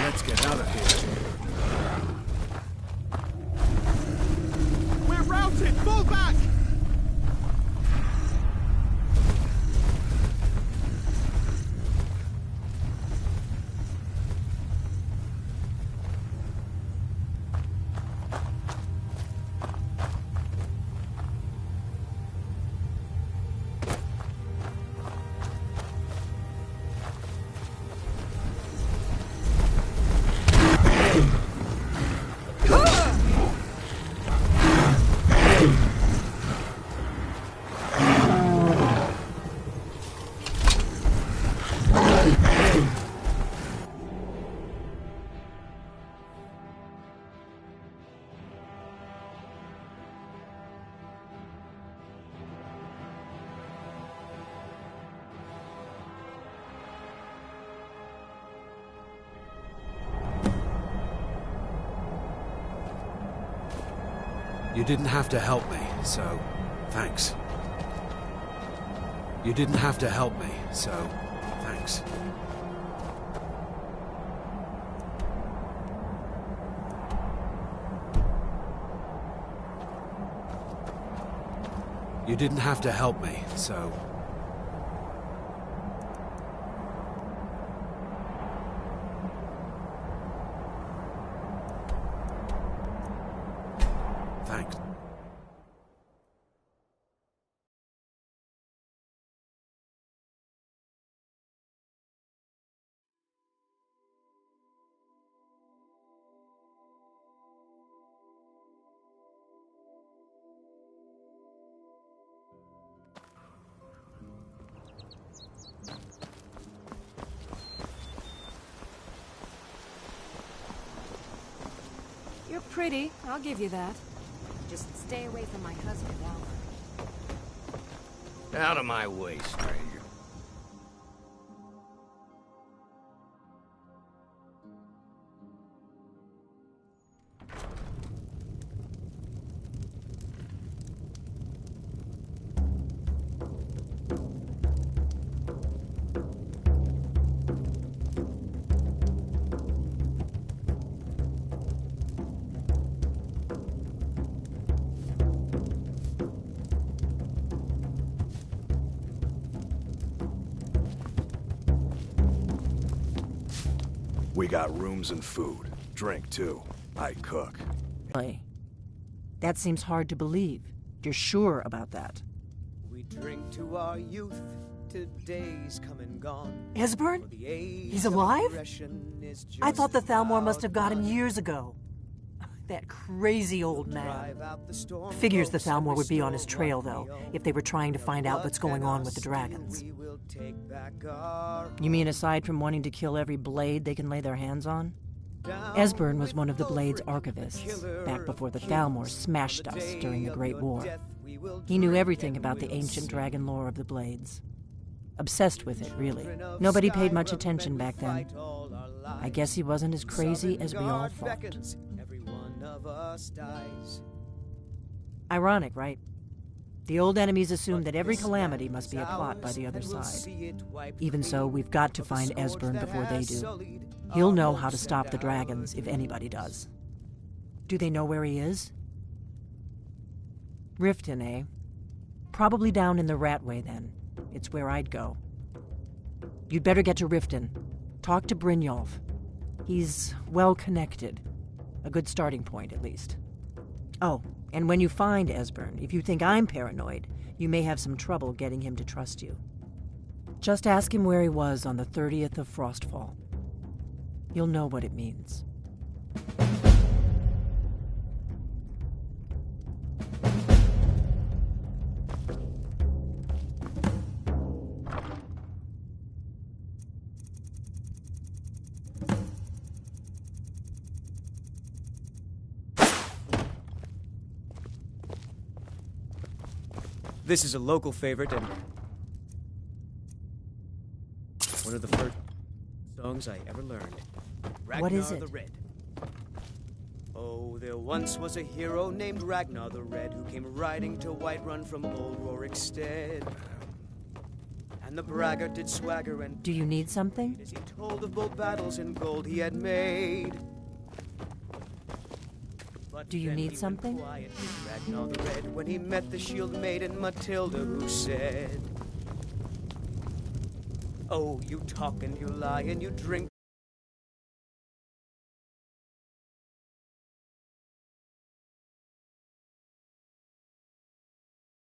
Let's get out of here. We're routed! Fall back! You didn't have to help me, so thanks. You didn't have to help me, so thanks. You didn't have to help me, so... Thanks. You're pretty, I'll give you that. Just stay away from my husband, Albert. Out of my way, stranger. We got rooms and food. Drink, too. I cook. That seems hard to believe. You're sure about that? We drink to our youth, to days come and gone. Esbern? He's alive? I thought the Thalmor must have got him years ago. That crazy old man. Figures the Thalmor would be on his trail, though, if they were trying to find out what's going on with the dragons. You mean aside from wanting to kill every blade they can lay their hands on? Esbern was one of the Blade's archivists, back before the Thalmor smashed us during the Great War. He knew everything about the ancient dragon lore of the Blades. Obsessed with it, really. Nobody paid much attention back then. I guess he wasn't as crazy as we all thought. Ironic, right? The old enemies assume that every calamity must be a plot by the other side. Even so, we've got to find Esbern before they do. He'll know how to stop the dragons, if anybody does. Do they know where he is? Riften, eh? Probably down in the Ratway, then. It's where I'd go. You'd better get to Riften. Talk to Brynjolf. He's well-connected. A good starting point, at least. Oh, and when you find Esbern, if you think I'm paranoid, you may have some trouble getting him to trust you. Just ask him where he was on the 30th of Frostfall. You'll know what it means. This is a local favorite and one of the first songs I ever learned. Ragnar What is it? the Red. Oh, there once was a hero named Ragnar the Red who came riding to Whiterun from old Rorikstead. And the braggart did swagger and... Do you need something? As he told of bold battles in gold he had made. Do you need something? Ragnar the Red when he met the shield maiden Matilda who said, oh, you talk and you lie and you drink